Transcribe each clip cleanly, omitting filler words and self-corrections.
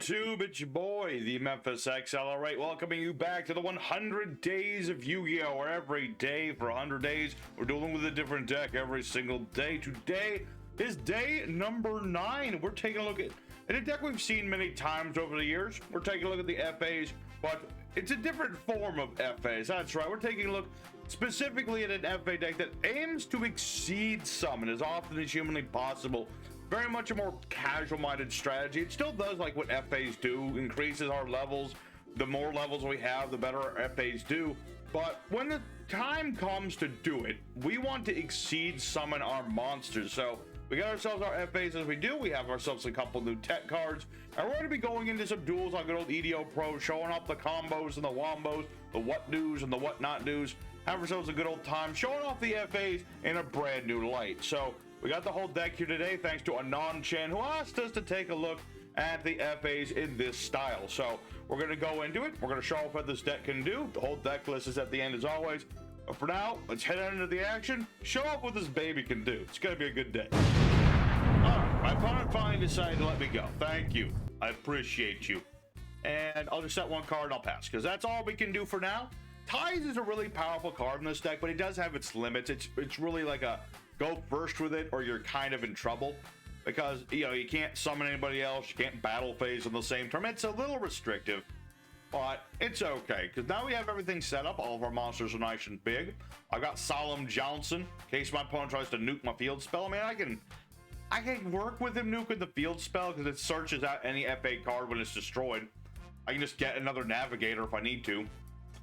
YouTube? It's your boy, the Memphis XL. All right, welcoming you back to the 100 Days of Yu-Gi-Oh! Where every day for 100 days, we're dealing with a different deck every single day. Today is day number 9. We're taking a look at a deck we've seen many times over the years. We're taking a look at the FAs, but it's a different form of FAs. That's right. We're taking a look specifically at an FA deck that aims to exceed summon as often as humanly possible. Very much a more casual-minded strategy. It still does like what FAs do, increases our levels. The more levels we have, the better our FAs do. But when the time comes to do it, we want to exceed summon our monsters. So we got ourselves our FAs as we do. We have ourselves a couple new tech cards. And we're going to be going into some duels on good old EDO Pro, showing off the combos and the wombos, the what do's and the what not do's. Have ourselves a good old time, showing off the FAs in a brand new light. So we got the whole deck here today thanks to Anon-chan, who asked us to take a look at the FAs in this style. So we're going to go into it. We're going to show off what this deck can do. The whole deck list is at the end as always. But for now, let's head on into the action. Show off what this baby can do. It's going to be a good day. Alright, my opponent finally decided to let me go. Thank you. I appreciate you. And I'll just set one card and I'll pass, because that's all we can do for now. Ties is a really powerful card in this deck, but it does have its limits. It's really like a go first with it or you're kind of in trouble, because you know you can't summon anybody else, you can't battle phase on the same turn. It's a little restrictive, but it's okay because now we have everything set up. All of our monsters are nice and big. I've got Solemn Johnson in case my opponent tries to nuke my field spell. I mean, I can work with him nuking the field spell because it searches out any FA card when it's destroyed. I can just get another Navigator if I need to.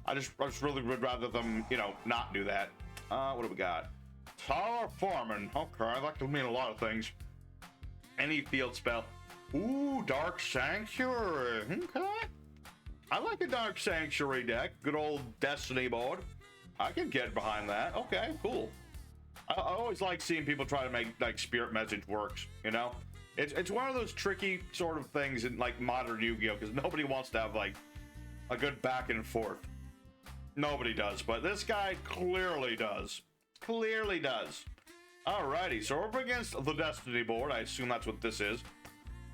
I just really would rather them, you know, not do that. What do we got? Tower Foreman. Okay, that could mean a lot of things. Any field spell. Ooh, Dark Sanctuary. Okay. I like a Dark Sanctuary deck. Good old Destiny board. I can get behind that. Okay, cool. I always like seeing people try to make like Spirit Message works, you know? It's one of those tricky sort of things in like modern Yu-Gi-Oh! Because nobody wants to have like a good back and forth. Nobody does, but this guy clearly does. Clearly does. Alrighty, so we're up against the Destiny board. I assume that's what this is,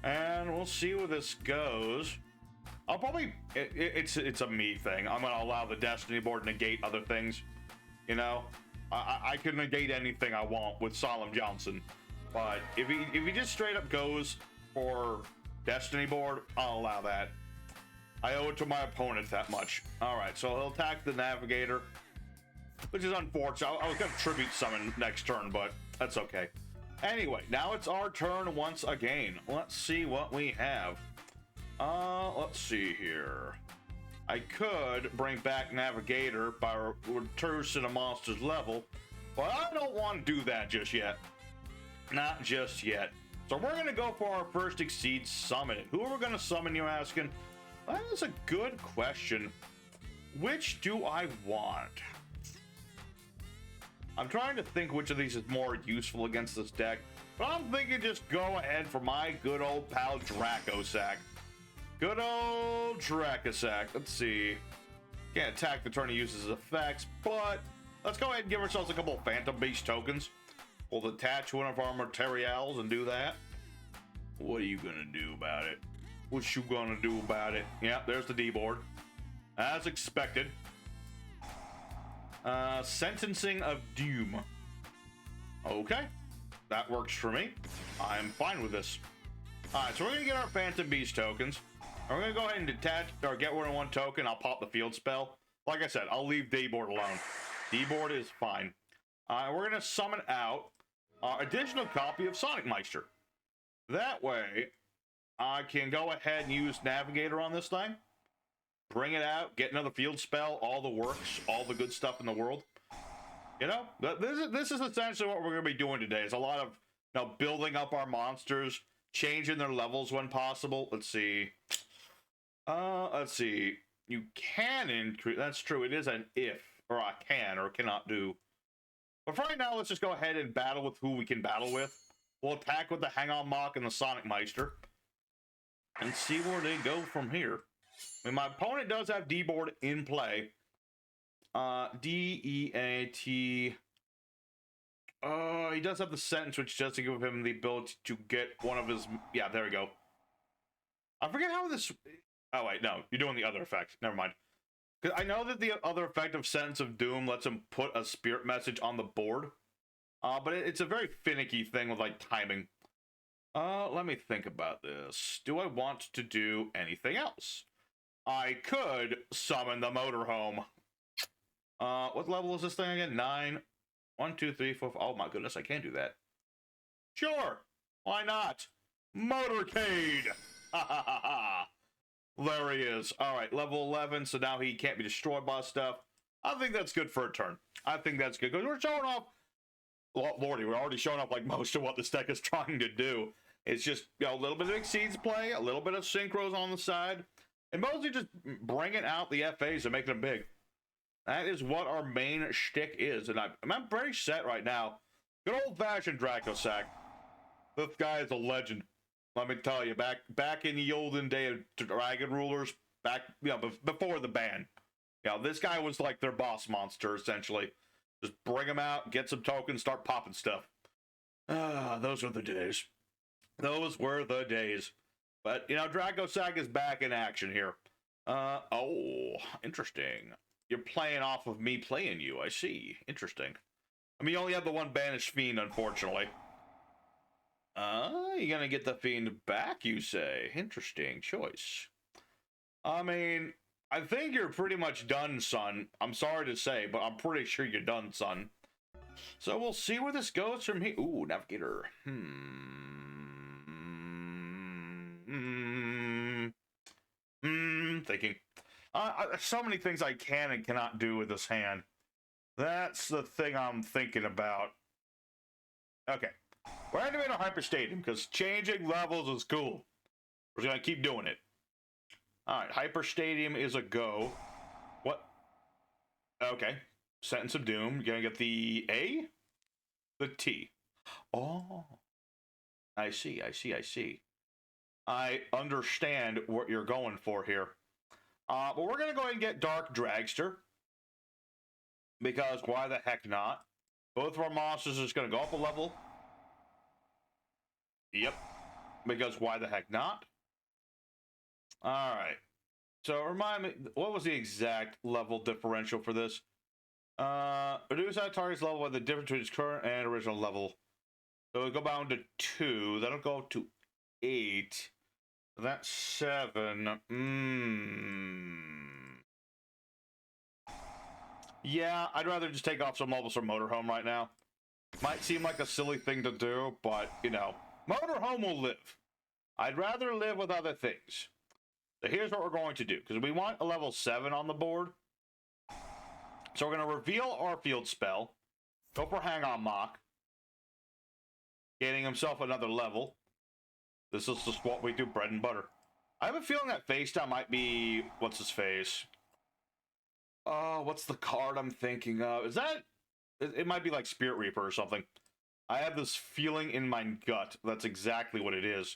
and we'll see where this goes. I'll probably it's a me thing. I'm gonna allow the Destiny board to negate other things. You know, I can negate anything I want with Solemn Johnson, but if he just straight up goes for Destiny board, I'll allow that. I owe it to my opponent that much. All right, so he'll attack the Navigator, which is unfortunate. I was gonna tribute summon next turn, but that's okay. Anyway, now it's our turn once again. Let's see what we have. Let's see here. I could bring back Navigator by reducing a monster's level, but I don't want to do that just yet. Not just yet. So we're gonna go for our first Exceed Summon. Who are we gonna summon, you're asking? That is a good question. Which do I want? I'm trying to think which of these is more useful against this deck, but I'm thinking just go ahead for my good old pal Dracosac. Good old Dracosac. Let's see. Can't attack the turn he uses his effects, but let's go ahead and give ourselves a couple of Phantom Beast tokens. We'll detach one of our materials and do that. What are you gonna do about it? What you gonna do about it? Yeah, there's the D board. As expected. Sentencing of Doom. Okay, that works for me. I'm fine with this. Alright, so we're gonna get our Phantom Beast tokens. We're gonna go ahead and detach or get one token. I'll pop the field spell. Like I said, I'll leave D board alone. D board is fine. We're gonna summon out our additional copy of Sonic Meister. That way, I can go ahead and use Navigator on this thing. Bring it out, get another field spell, all the works, all the good stuff in the world. You know, this is essentially what we're going to be doing today. It's a lot of, you know, building up our monsters, changing their levels when possible. Let's see. Let's see. You can increase. That's true. It is an if, or I can or cannot do. But for right now, let's just go ahead and battle with who we can battle with. We'll attack with the Hang-On Mock and the Sonic Meister and see where they go from here. I mean, my opponent does have D board in play. D-E-A-T. He does have the sentence, which does give him the ability to get one of his... Yeah, there we go. I forget how this... Oh, wait, no. You're doing the other effect. Never mind. Because I know that the other effect of Sense of Doom lets him put a spirit message on the board. But it's a very finicky thing with, like, timing. Let me think about this. Do I want to do anything else? I could summon the motorhome. What level is this thing again? 9. 1, 2, 3, 4, 5. Oh my goodness, I can't do that. Sure, why not? Motorcade! Ha ha ha ha! There he is. Alright, level 11, so now he can't be destroyed by stuff. I think that's good for a turn. I think that's good, because we're showing off... Well, Lordy, we're already showing off, like, most of what this deck is trying to do. It's just, you know, a little bit of Exceeds play, a little bit of Synchros on the side, and mostly just bringing out the FAs and making them big. That is what our main shtick is, and I'm pretty set right now. Good old-fashioned Dracosac. This guy is a legend. Let me tell you, back in the olden day of Dragon Rulers, back, you know, before the ban, you know, this guy was like their boss monster, essentially. Just bring him out, get some tokens, start popping stuff. Ah, those were the days. Those were the days. But, you know, Dracosac is back in action here. Oh, interesting. You're playing off of me playing you, I see. Interesting. I mean, you only have the one Banished Fiend, unfortunately. You're gonna get the Fiend back, you say? Interesting choice. I mean, I think you're pretty much done, son. I'm sorry to say, but I'm pretty sure you're done, son. So we'll see where this goes from here. Ooh, Navigator. Thinking. So many things I can and cannot do with this hand. That's the thing I'm thinking about. Okay. We're activating a Hyper Stadium because changing levels is cool. We're just going to keep doing it. Alright, Hyper Stadium is a go. What? Okay. Sentence of Doom. You're going to get the A? The T. Oh. I see, I see, I see. I understand what you're going for here. But we're going to go ahead and get Dark Dragster. Because why the heck not? Both of our monsters are just going to go up a level. Yep. Because why the heck not? Alright. So remind me, what was the exact level differential for this? Reduce that target's level by the difference between its current and original level. So we go down to 2. That'll go up to 8. That's 7. Yeah, I'd rather just take off some levels from Motorhome right now. Might seem like a silly thing to do, but, you know, Motorhome will live. I'd rather live with other things. So here's what we're going to do, because we want a level 7 on the board. So we're going to reveal our field spell, go for Hang On Mock, gaining himself another level. This is just what we do, bread and butter. I have a feeling that face down might be, what's his face? What's the card I'm thinking of? Is that, it might be like Spirit Reaper or something. I have this feeling in my gut. That's exactly what it is.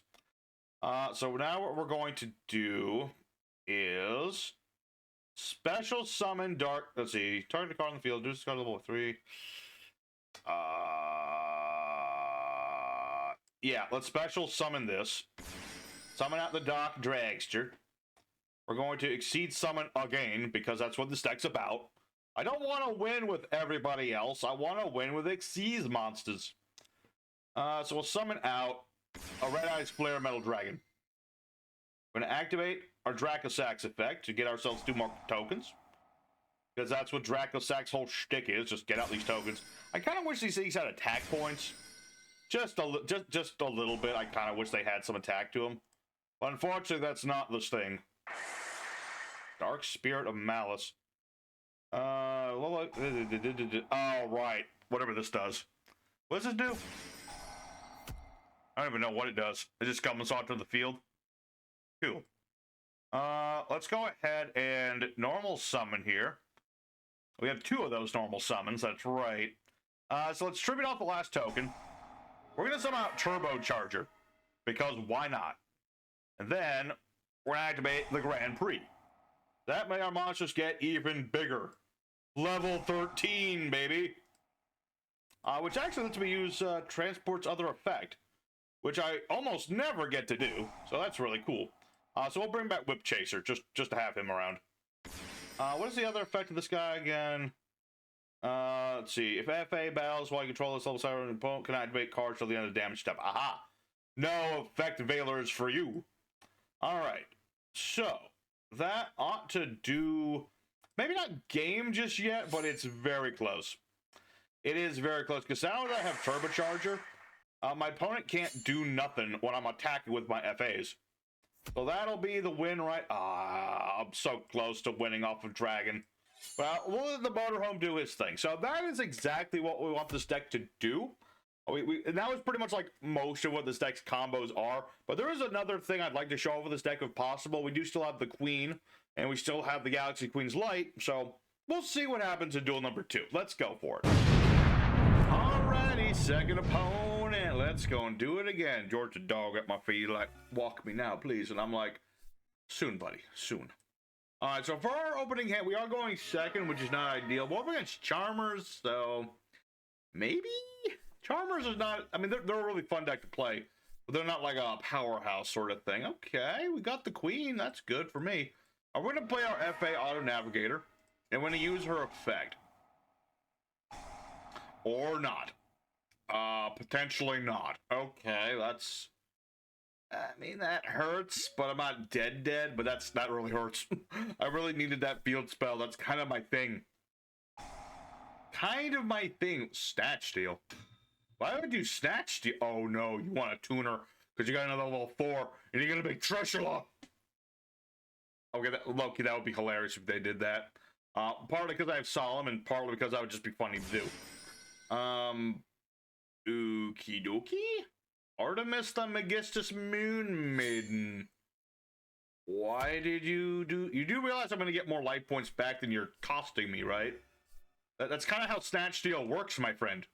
So now what we're going to do is special summon Dark. Let's see. Target a card on the field. Do this card level 3. Yeah, let's special summon this. Summon out the Dark Dragster. We're going to Exceed Summon again, because that's what this deck's about. I don't want to win with everybody else. I want to win with Exceeds monsters. So we'll summon out a Red Eyes Flare Metal Dragon. We're going to activate our Dracosac's effect to get ourselves 2 more tokens. Because that's what Dracosac's whole shtick is, just get out these tokens. I kind of wish these things had attack points. Just a little bit. I kind of wish they had some attack to them. But unfortunately, that's not this thing. Dark Spirit of Malice. Oh, right. Whatever this does. What does this do? I don't even know what it does. It just comes onto the field. Cool. Let's go ahead and normal summon here. We have 2 of those normal summons, that's right. So let's tribute off the last token. We're going to summon out Turbocharger, because why not? And then, we're going to activate the Grand Prix. That may our monsters get even bigger. Level 13, baby! Which actually lets me use Transport's other effect, which I almost never get to do, so that's really cool. So we'll bring back Whip Chaser just to have him around. What is the other effect of this guy again? Let's see. If FA battles while you control this level cyber opponent, can activate cards till the end of the damage step. Aha! No effect Valors for you. Alright. So, that ought to do... Maybe not game just yet, but it's very close. It is very close, because now that I have Turbocharger, my opponent can't do nothing when I'm attacking with my FAs. So that'll be the win, right? I'm so close to winning off of Dragon. Well, we'll let the Motorhome do his thing. So that is exactly what we want this deck to do. And that was pretty much like most of what this deck's combos are. But there is another thing I'd like to show over this deck if possible. We do still have the Queen, and we still have the Galaxy Queen's Light. So we'll see what happens in duel number 2. Let's go for it. Alrighty, second opponent. Let's go and do it again. George the dog at my feet like, walk me now, please. And I'm like, soon, buddy, soon. Alright, so for our opening hand, we are going second, which is not ideal. We're up against Charmers, so maybe? Charmers is not, I mean, they're a really fun deck to play, but they're not like a powerhouse sort of thing. Okay, we got the Queen. That's good for me. We're going to play our FA Auto Navigator, and we're going to use her effect. Or not. Potentially not. Okay, that's... I mean, that hurts, but I'm not dead, but that really hurts. I really needed that field spell. That's kind of my thing. Kind of my thing. Snatch Steal. Why would you Snatch Steal? Oh, no, you want a tuner because you got another level 4, and you're going to make Treshula. Okay, Loki, that would be hilarious if they did that. Partly because I have Solemn, and partly because that would just be funny to do. Okie dokie. Artemis the Megistus Moon Maiden. Why did you do... You do realize I'm going to get more life points back than you're costing me, right? That's kind of how Snatch Steal works, my friend.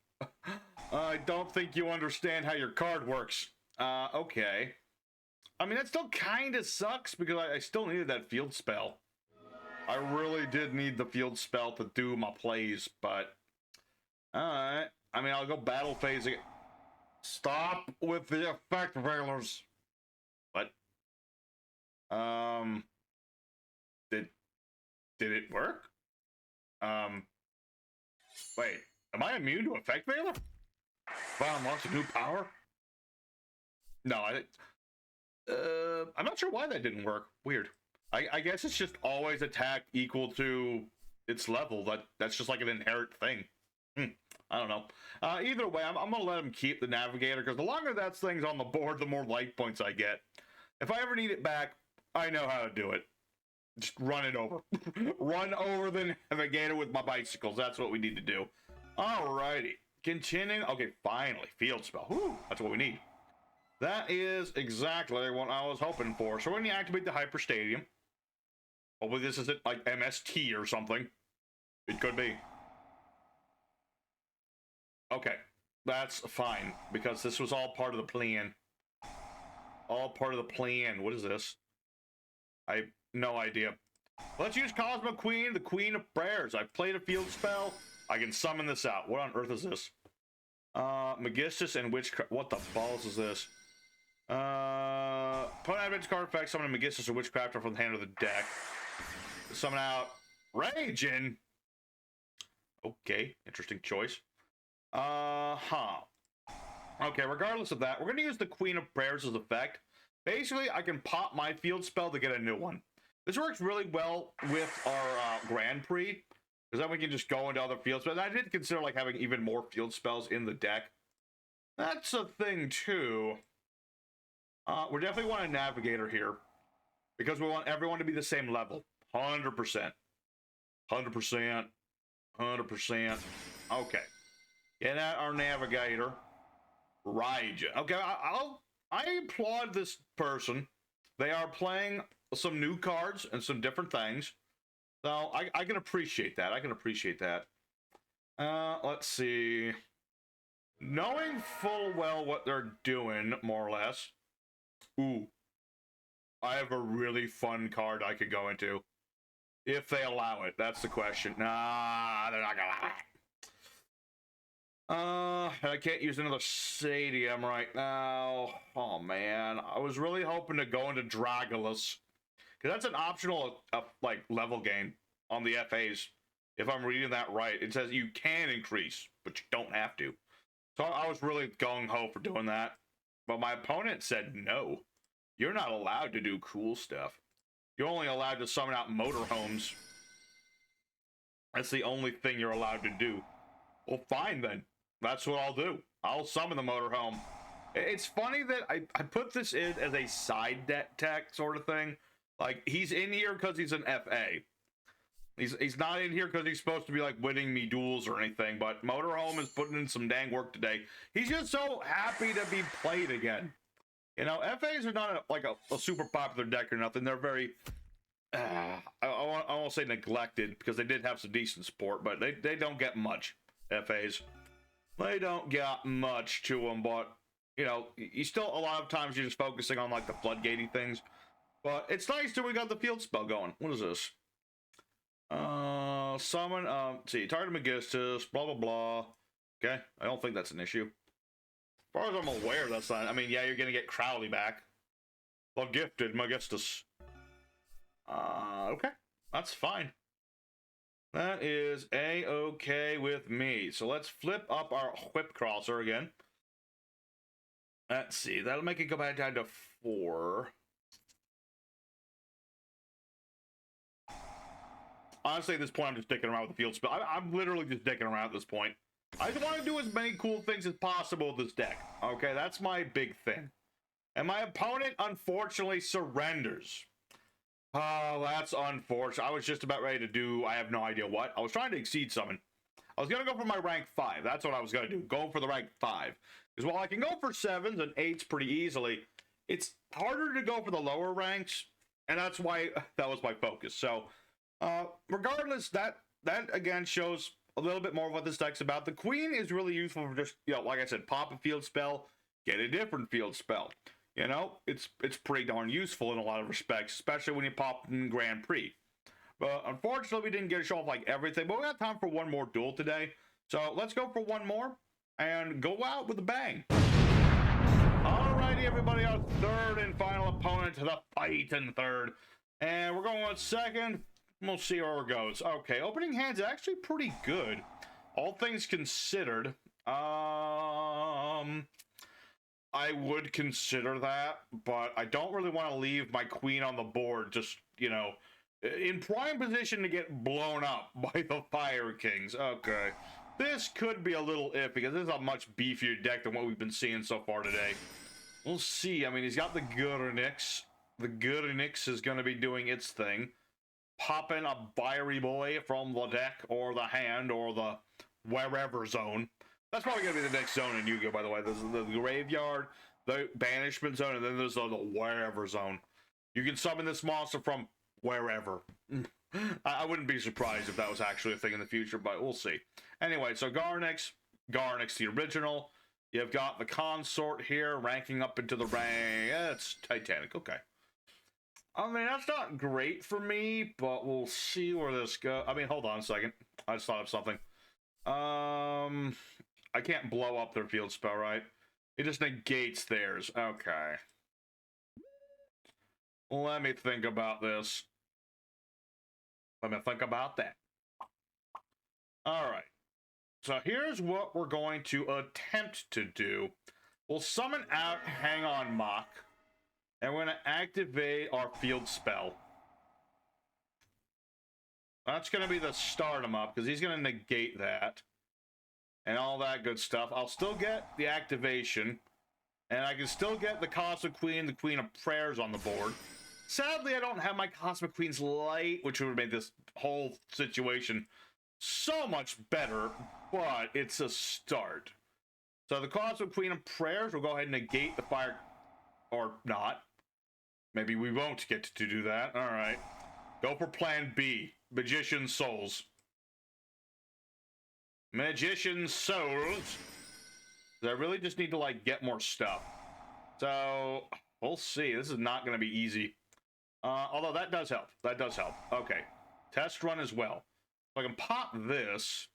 I don't think you understand how your card works. Okay. I mean, that still kind of sucks because I still needed that field spell. I really did need the field spell to do my plays, but... Alright. I mean, I'll go battle phase again. Stop with the effect Valors. What? Did it work? Wait, am I immune to effect Valor? Wow, unlocks a new power? No, I'm not sure why that didn't work. Weird. I guess it's just always attack equal to its level. That's just like an inherent thing. I don't know. Either way, I'm going to let him keep the Navigator, because the longer that thing's on the board, the more life points I get. If I ever need it back, I know how to do it. Just run it over. Run over the Navigator with my bicycles. That's what we need to do. Alrighty. Continuing. Okay, finally. Field spell. Whew, that's what we need. That is exactly what I was hoping for. So we're going to activate the Hyper Stadium. Hopefully this isn't like MST or something. It could be. Okay, that's fine, because this was all part of the plan. All part of the plan. What is this? I have no idea. Let's use Cosmo Queen, the Queen of Prayers. I've played a field spell. I can summon this out. What on earth is this? Megistus and Witchcraft. What the balls is this? Put an advantage card effect, summon a Megistus or Witchcrafter from the hand of the deck. Summon out Ragin. Okay, interesting choice. Okay, regardless of that, we're going to use the Queen of Prayers as effect. Basically, I can pop my field spell to get a new one. This works really well with our Grand Prix, because then we can just go into other field spells. I did consider like having even more field spells in the deck. That's a thing, too. We definitely want a Navigator here, because we want everyone to be the same level. 100%. 100%. 100%. Okay. Get out our Navigator. Raija. Okay, I applaud this person. They are playing some new cards and some different things. So I can appreciate that. I can appreciate that. Let's see. Knowing full well what they're doing, more or less. Ooh. I have a really fun card I could go into. If they allow it. That's the question. Nah, they're not gonna allow it. I can't use another stadium right now. Oh man, I was really hoping to go into Dragulus, because that's an optional like level gain on the FAs. If I'm reading that right, it says you can increase, but you don't have to. So I was really gung ho for doing that, but my opponent said no. You're not allowed to do cool stuff. You're only allowed to summon out motorhomes. That's the only thing you're allowed to do. Well, fine then. That's what I'll do. I'll summon the motorhome. It's funny that I put this in as a side tech sort of thing. Like, he's in here because he's an FA. He's not in here because he's supposed to be like winning me duels or anything, but Motorhome is putting in some dang work today. He's just so happy to be played again. You know, FAs are not a super popular deck or nothing. They're very, I won't say neglected, because they did have some decent support, but they don't get much, FAs. They don't get much to them, but, you know, you still, a lot of times you're just focusing on like the floodgatey things. But it's nice that we got the field spell going. What is this? Summon, let's see, target Magistus, blah, blah, blah. Okay, I don't think that's an issue. As far as I'm aware, that's not, I mean, yeah, you're gonna get Crowley back. Well, gifted Magistus. Okay, that's fine. That is a-okay with me. So let's flip up our Whip Crosser again. Let's see, that'll make it go back down to 4. Honestly, at this point, I'm just dicking around with the field spell. I'm literally just dicking around at this point. I just want to do as many cool things as possible with this deck. Okay, that's my big thing. And my opponent, unfortunately, surrenders. Oh, that's unfortunate. I was just about ready to do, I have no idea what. I was trying to exceed summon. I was going to go for my rank 5. That's what I was going to do. Go for the rank 5. Because while I can go for 7s and 8s pretty easily, it's harder to go for the lower ranks. And that's why that was my focus. So, regardless, that again shows a little bit more of what this deck's about. The Queen is really useful for just, you know, like I said, pop a field spell, get a different field spell. You know, it's pretty darn useful in a lot of respects, especially when you pop in Grand Prix. But unfortunately, we didn't get to show off like everything, but we got time for one more duel today. So let's go for one more and go out with a bang. Alrighty, everybody, our third and final opponent to the fight in third. And we're going with second. We'll see where it goes. Okay, opening hand's actually pretty good, all things considered. I would consider that, but I don't really want to leave my queen on the board, just, you know, in prime position to get blown up by the Fire Kings. Okay, this could be a little iffy, because this is a much beefier deck than what we've been seeing so far today. We'll see. I mean, he's got the Gurnix. The Gurnix is going to be doing its thing. Popping a Fiery Boy from the deck, or the hand, or the wherever zone. That's probably going to be the next zone in Yu-Gi-Oh, by the way. There's the graveyard, the banishment zone, and then there's the wherever zone. You can summon this monster from wherever. I wouldn't be surprised if that was actually a thing in the future, but we'll see. Anyway, so Garnix, the original. You've got the consort here, ranking up into the rank. It's Titanic, okay. I mean, that's not great for me, but we'll see where this goes. I mean, hold on a second. I just thought of something. I can't blow up their field spell, right? It just negates theirs. Okay. Let me think about this. Let me think about that. Alright. So here's what we're going to attempt to do. We'll summon out Hang On Mock, and we're going to activate our field spell. That's going to be the start him up, because he's going to negate that. And all that good stuff. I'll still get the activation. And I can still get the Cosmic Queen, the Queen of Prayers on the board. Sadly, I don't have my Cosmic Queen's Light, which would have made this whole situation so much better. But it's a start. So the Cosmic Queen of Prayers will go ahead and negate the fire. Or not. Maybe we won't get to do that. Alright. Go for plan B. Magician Souls. Magician Souls. I really just need to, like, get more stuff. So, we'll see. This is not going to be easy. Although, that does help. That does help. Okay. Test run as well. So I can pop this.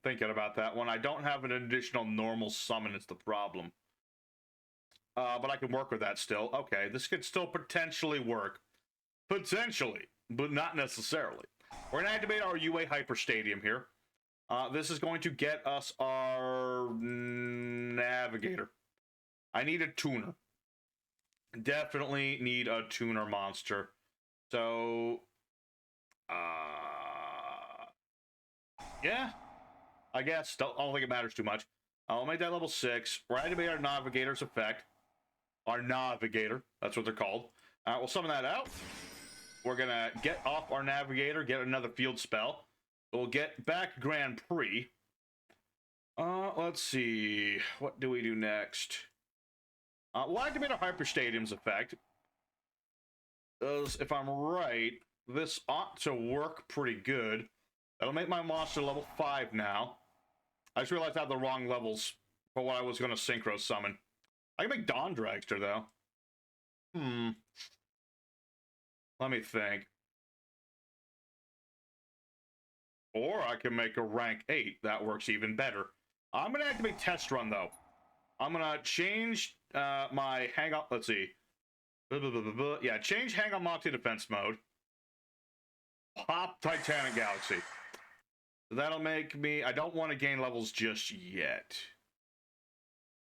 thinking about that one. I don't have an additional normal summon, it's the problem. But I can work with that still. Okay, this could still potentially work. Potentially, but not necessarily. We're going to activate our UA Hyper Stadium here. This is going to get us our Navigator. I need a tuner. Definitely need a tuner monster. So, yeah, I guess. I don't think it matters too much. I'll make that level 6. We're activating our Navigator's effect. Our Navigator, that's what they're called. We'll summon that out. We're going to get off our Navigator, get another field spell. We'll get back Grand Prix. Let's see. What do we do next? We'll activate our Hyper Stadium's effect. Because if I'm right, this ought to work pretty good. That'll make my monster level 5 now. I just realized I have the wrong levels for what I was going to synchro summon. I can make Dawn Dragster, though. Let me think. Or I can make a rank 8. That works even better. I'm going to activate Test Run, though. I'm going to change my Hang On... Let's see. Yeah, change Hang On Mock to Defense Mode. Pop Titanic Galaxy. That'll make me... I don't want to gain levels just yet.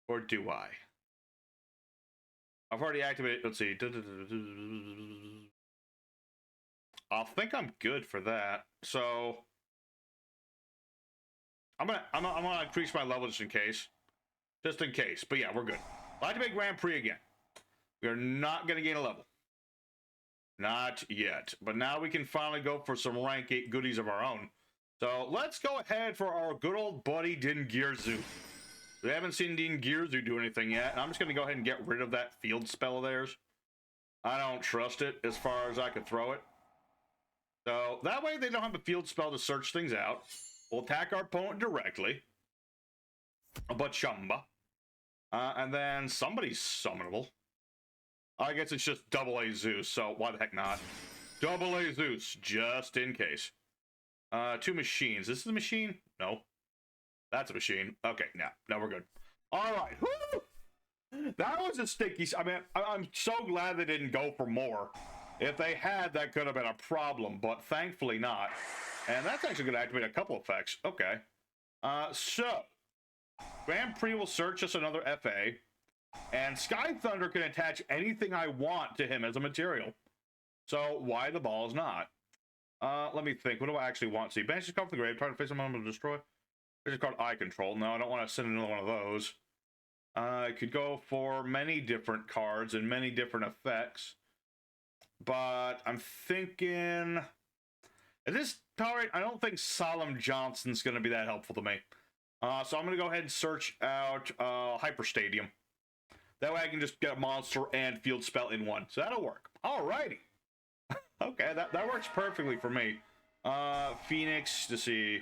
Or do I? I've already activated... Let's see. I think I'm good for that. So... I'm gonna increase my level just in case. Just in case. But yeah, we're good. I'll activate Grand Prix again. We are not going to gain a level. Not yet. But now we can finally go for some rank 8 goodies of our own. So let's go ahead for our good old buddy Din Gyurzu. We haven't seen Din Gyurzu do anything yet. And I'm just going to go ahead and get rid of that field spell of theirs. I don't trust it as far as I could throw it. So that way they don't have a field spell to search things out. We'll attack our opponent directly. But Chumba. And then somebody's summonable. I guess it's just double A Zeus, so why the heck not? Double A Zeus, just in case. 2 machines. This is a machine? No. That's a machine. Okay, now we're good. All right. Woo! That was a sticky... I mean, I'm so glad they didn't go for more. If they had, that could have been a problem, but thankfully not. And that's actually going to activate a couple effects. Okay. So, Grand Prix will search us another FA. And Sky Thunder can attach anything I want to him as a material. So, why the balls not? Let me think. What do I actually want? See, banish this card from the grave. Try to face someone to destroy. This is called Eye Control. No, I don't want to send another one of those. I could go for many different cards and many different effects. But I'm thinking... At this time, I don't think Solemn Johnson's going to be that helpful to me. So I'm going to go ahead and search out Hyper Stadium. That way I can just get a monster and field spell in one. So that'll work. Alrighty. Okay, that works perfectly for me. Phoenix, to see.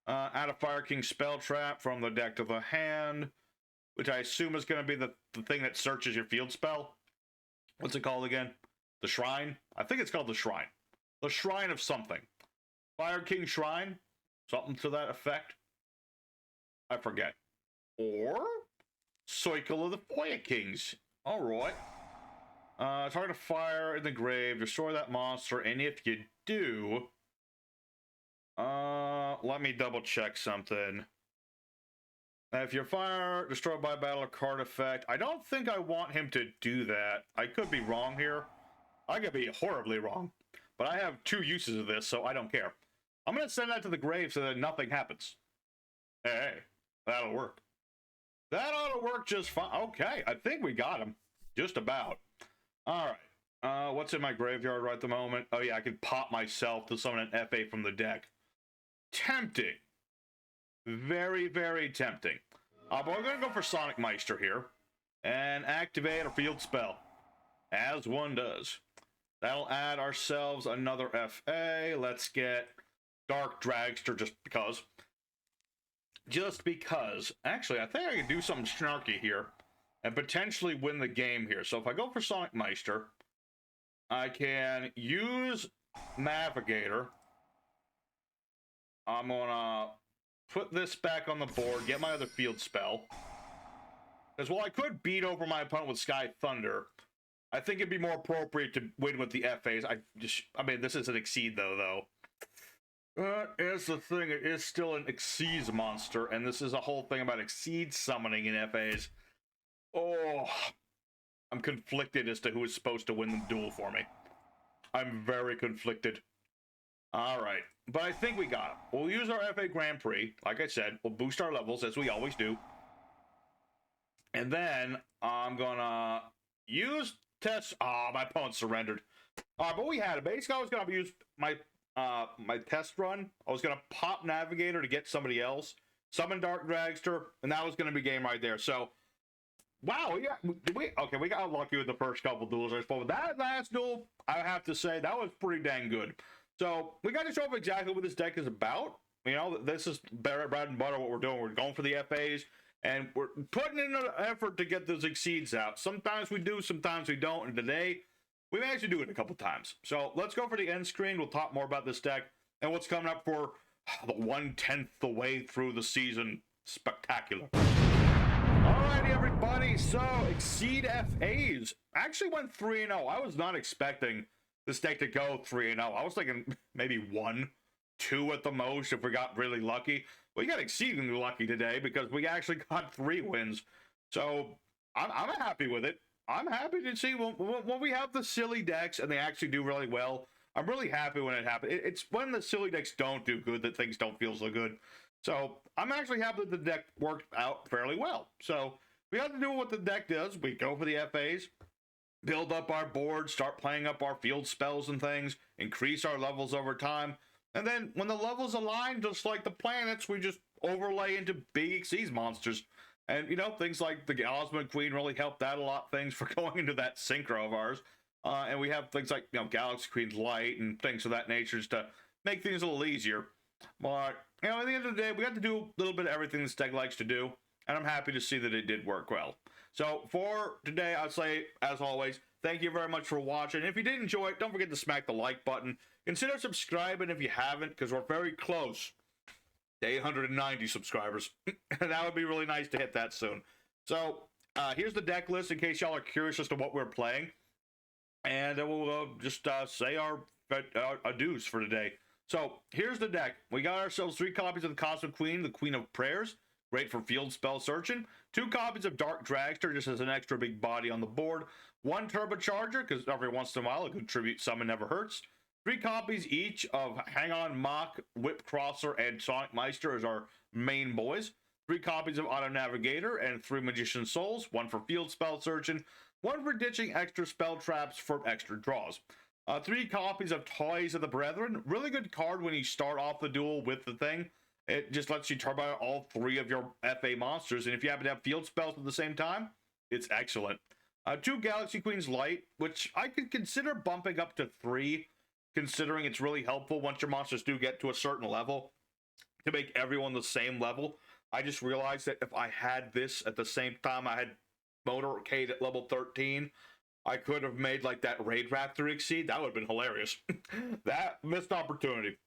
Add a Fire King spell trap from the deck to the hand. Which I assume is going to be the thing that searches your field spell. What's it called again? The Shrine? I think it's called the Shrine. The Shrine of something. Fire King Shrine? Something to that effect? I forget. Or... Cycle of the Fire Kings. Alright. Target a fire in the grave. Destroy that monster. And if you do... let me double check something. If your fire destroyed by battle or card effect, I don't think I want him to do that. I could be wrong here. I could be horribly wrong. But I have 2 uses of this, so I don't care. I'm going to send that to the grave so that nothing happens. Hey, that'll work. That ought to work just fine. Okay, I think we got him. Just about. All right. What's in my graveyard right at the moment? Oh, yeah, I can pop myself to summon an FA from the deck. Tempting. Very, very tempting. But we're going to go for Sonic Meister here. And activate a field spell. As one does. That'll add ourselves another FA. Let's get Dark Dragster just because. Just because. Actually, I think I can do something snarky here. And potentially win the game here. So if I go for Sonic Meister, I can use Navigator. I'm gonna put this back on the board, get my other field spell. Because while I could beat over my opponent with Sky Thunder, I think it'd be more appropriate to win with the FAs. I mean, this is an Exceed, though. That is the thing. It is still an Exceeds monster, and this is a whole thing about Exceed summoning in FAs. Oh, I'm conflicted as to who is supposed to win the duel for me. I'm very conflicted. All right, but I think we got it. We'll use our FA Grand Prix. Like I said, we'll boost our levels, as we always do. And then I'm gonna use test. Oh, my opponent surrendered. All right, but we had it. Basically, I was gonna use my my test run. I was gonna pop Navigator to get somebody else, summon Dark Dragster, and that was gonna be game right there. So, wow, yeah, we got lucky with the first couple duels, I suppose. That last duel, I have to say, that was pretty dang good. So we got to show off exactly what this deck is about. You know, this is bread and butter what we're doing. We're going for the FAs, and we're putting in an effort to get those Exceeds out. Sometimes we do, sometimes we don't, and today we managed to do it a couple times. So let's go for the end screen. We'll talk more about this deck and what's coming up for the 1/10 the way through the season. Spectacular. Alrighty, everybody. So Exceed FAs actually went 3-0. I was not expecting this deck to go 3-0. I was thinking maybe 1, 2 at the most if we got really lucky. We got exceedingly lucky today because we actually got 3 wins. So I'm happy with it. I'm happy to see when we have the silly decks and they actually do really well. I'm really happy when it happens. It's when the silly decks don't do good that things don't feel so good. So I'm actually happy that the deck worked out fairly well. So we have to do what the deck does. We go for the FAs, build up our board, start playing up our field spells and things, increase our levels over time. And then when the levels align, just like the planets, we just overlay into big Exceeds monsters. And, you know, things like the Galisman Queen really helped out a lot, things for going into that synchro of ours. And we have things like, you know, Galaxy Queen's Light and things of that nature just to make things a little easier. But, you know, at the end of the day, we got to do a little bit of everything this deck likes to do. And I'm happy to see that it did work well. So for today, I'd say, as always, thank you very much for watching. If you did enjoy it, don't forget to smack the like button. Consider subscribing if you haven't, because we're very close to 890 subscribers. And that would be really nice to hit that soon. So here's the deck list in case y'all are curious as to what we're playing. And then we'll just say our adieus for today. So here's the deck. We got ourselves 3 copies of the Cosmic Queen, the Queen of Prayers. Great for field spell searching. 2 copies of Dark Dragster, just as an extra big body on the board. 1 Turbocharger, because every once in a while a good tribute summon never hurts. 3 copies each of Hang On Mock, Whip Crosser, and Sonic Meister as our main boys. 3 copies of Auto Navigator and 3 Magician Souls. 1 for field spell searching. 1 for ditching extra spell traps for extra draws. 3 copies of Toys of the Brethren. Really good card when you start off the duel with the thing. It just lets you turbo out all 3 of your FA monsters, and if you happen to have field spells at the same time, it's excellent. 2 Galaxy Queen's Light, which I could consider bumping up to 3, considering it's really helpful once your monsters do get to a certain level to make everyone the same level. I just realized that if I had this at the same time I had Motorcade at level 13, I could have made like that Raid Raptor Exceed. That would have been hilarious. That missed opportunity.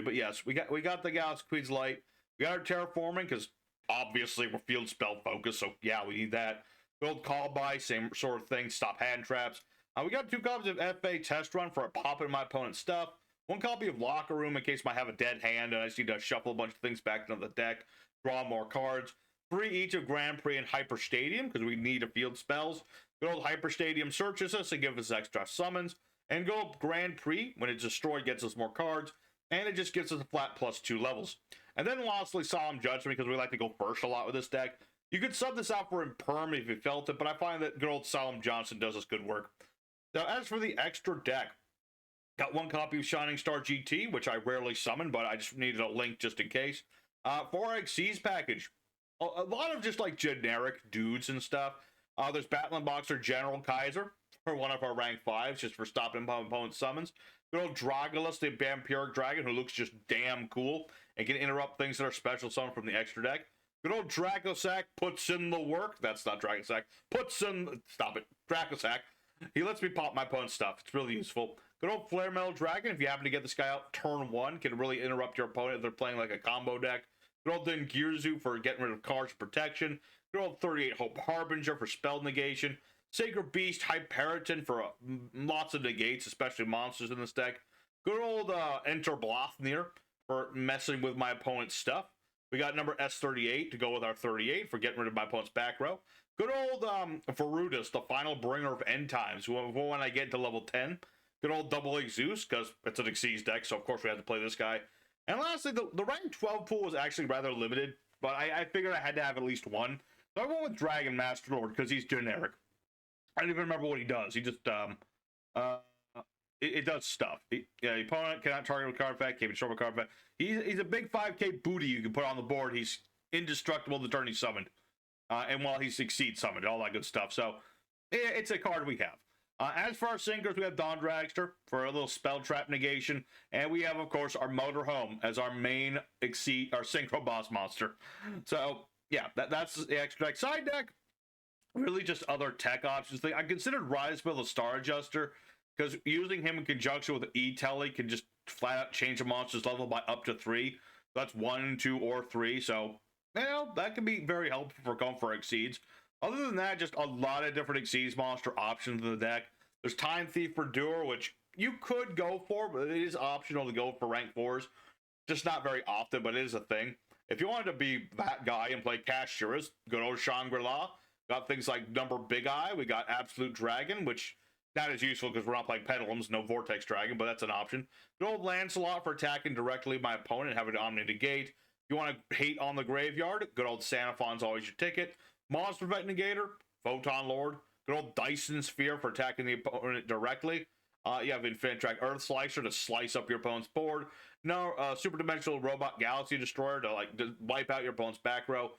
But yes, we got the Galaxy Queen's Light. We got our Terraforming, because obviously we're field spell focused, so yeah, we need that. Build Call By, same sort of thing, stop hand traps. We got 2 copies of FA Test Run for popping my opponent's stuff. 1 copy of Locker Room in case I have a dead hand and I just need to shuffle a bunch of things back into the deck, draw more cards. 3 each of Grand Prix and Hyper Stadium, because we need a field spells. Good old Hyper Stadium searches us and gives us extra summons. And good old Grand Prix, when it's destroyed, gets us more cards. And it just gives us a flat +2 levels. And then lastly, Solemn Judgment, because we like to go first a lot with this deck. You could sub this out for Imperm if you felt it, but I find that good old Solemn Johnson does us good work. Now, as for the extra deck, got 1 copy of Shining Star GT, which I rarely summon, but I just needed a link just in case. 4 Xyz package. A lot of just like generic dudes and stuff. There's Battling Boxer General Kaiser for one of our rank 5s, just for stopping opponent summons. Good old Dragulus, the Vampiric Dragon, who looks just damn cool and can interrupt things that are special summoned from the extra deck. Good old Dracosac puts in the work. That's not Dracosac. Stop it. Dracosac. He lets me pop my opponent's stuff. It's really useful. Good old Flare Metal Dragon. If you happen to get this guy out turn 1, can really interrupt your opponent if they're playing like a combo deck. Good old Dengirzu for getting rid of cards protection. Good old 38 Hope Harbinger for spell negation. Sacred Beast Hyperiton for lots of negates, especially monsters in this deck. Good old Enter Blothnir for messing with my opponent's stuff. We got number S38 to go with our 38 for getting rid of my opponent's back row. Good old Varudus, the final bringer of end times, when I get to level 10. Good old Double Egg Zeus, because it's an Xyz deck, so of course we have to play this guy. And lastly, the rank 12 pool was actually rather limited, but I figured I had to have at least one. So I went with Dragon Master Lord, because he's generic. I don't even remember what he does. He just, it does stuff. The opponent cannot target with card effect, can't be short with card effect. He's a big 5k booty you can put on the board. He's indestructible the turn he's summoned. And while he succeeds summoned, all that good stuff. So, it's a card we have. As for our sinkers, we have Dawn Dragster for a little spell trap negation. And we have, of course, our Motorhome as our main our synchro boss monster. So, yeah, that's the extra deck. Side deck, really just other tech options. I considered Rizeville the Star Adjuster, because using him in conjunction with E-Telly can just flat out change a monster's level by up to 3. That's 1, 2, or 3. So, that can be very helpful for going for Exceeds. Other than that, just a lot of different Exceeds monster options in the deck. There's Time Thief for Doer, which you could go for, but it is optional to go for rank 4s. Just not very often, but it is a thing. If you wanted to be that guy and play Cashiras, good old Shangri-La. Got things like number Big Eye. We got Absolute Dragon, which not as useful because we're not playing Pedalums, no Vortex Dragon, but that's an option. Good old Lancelot for attacking directly my opponent and having an Omni negate. If you want to hate on the graveyard, good old Xenophon's always your ticket. Monster Vet Negator, Photon Lord. Good old Dyson Sphere for attacking the opponent directly. You have Infinite Track Earth Slicer to slice up your opponent's board. No, Super Dimensional Robot Galaxy Destroyer to wipe out your opponent's back row.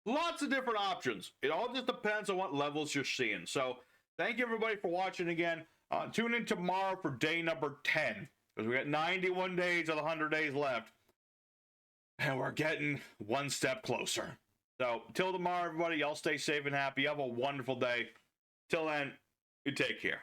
Lots of different options. It all just depends on what levels you're seeing. So, thank you everybody for watching again. Tune in tomorrow for day number 10. Because we got 91 days of the 100 days left. And we're getting one step closer. So, till tomorrow, everybody, y'all stay safe and happy. Have a wonderful day. Till then, you take care.